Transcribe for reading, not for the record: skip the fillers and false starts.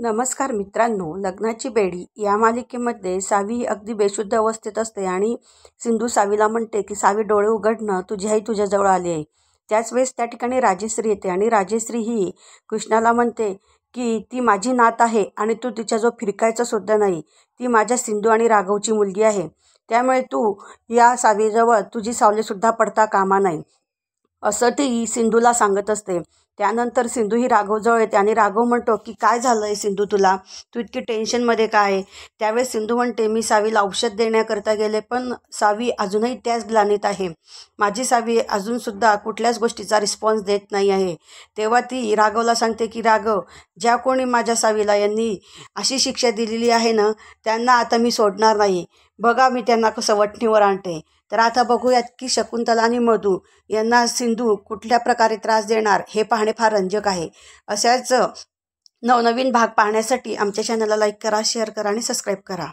नमस्कार मित्रांनो, लग्नाची बेडी या मालिकेमध्ये सावी अगदी बेशुद्ध अवस्थेत असते आणि सिंधू सावीला म्हणते की सावी डोळे उघडणं, तुझी आई तुझ्याजवळ आली आहे. त्याच वेळेस त्या ठिकाणी राजेश्री येते आणि राजेश्री ही कृष्णाला म्हणते की ती माझी नात आहे आणि तू तिच्याजवळ फिरकायचं सुद्धा नाही. ती माझ्या सिंधू आणि राघवची मुलगी आहे. त्यामुळे तू या सावीजवळ तुझी सावलीसुद्धा पडता कामा नाही, असं ती सिंधूला सांगत असते. त्यानंतर सिंधू ही राघवजवळ येते आणि राघव म्हणतो की काय झालं आहे सिंधू, तुला तू इतकी टेन्शनमध्ये काय आहे. त्यावेळेस सिंधू म्हणते मी सावीला औषध देण्याकरता गेले, पण सावी अजूनही त्याच ग्लानीत आहे. माझी सावी अजूनसुद्धा कुठल्याच गोष्टीचा रिस्पॉन्स देत नाही आहे. तेव्हा ती राघवला सांगते की राघव, ज्या कोणी माझ्या सावीला यांनी अशी शिक्षा दिलेली आहे ना, त्यांना आता मी सोडणार नाही. बघा मी त्यांना कसं वठणीवर आणते. तर आता बघूयात की शकुंतला आणि मधू यांना सिंधू कुठल्या प्रकारे त्रास देणार हे पाहणे फार रंजक आहे. अशाच नवनवीन भाग पाहण्यासाठी आमच्या चॅनलला लाईक करा, शेअर करा आणि सबस्क्राईब करा.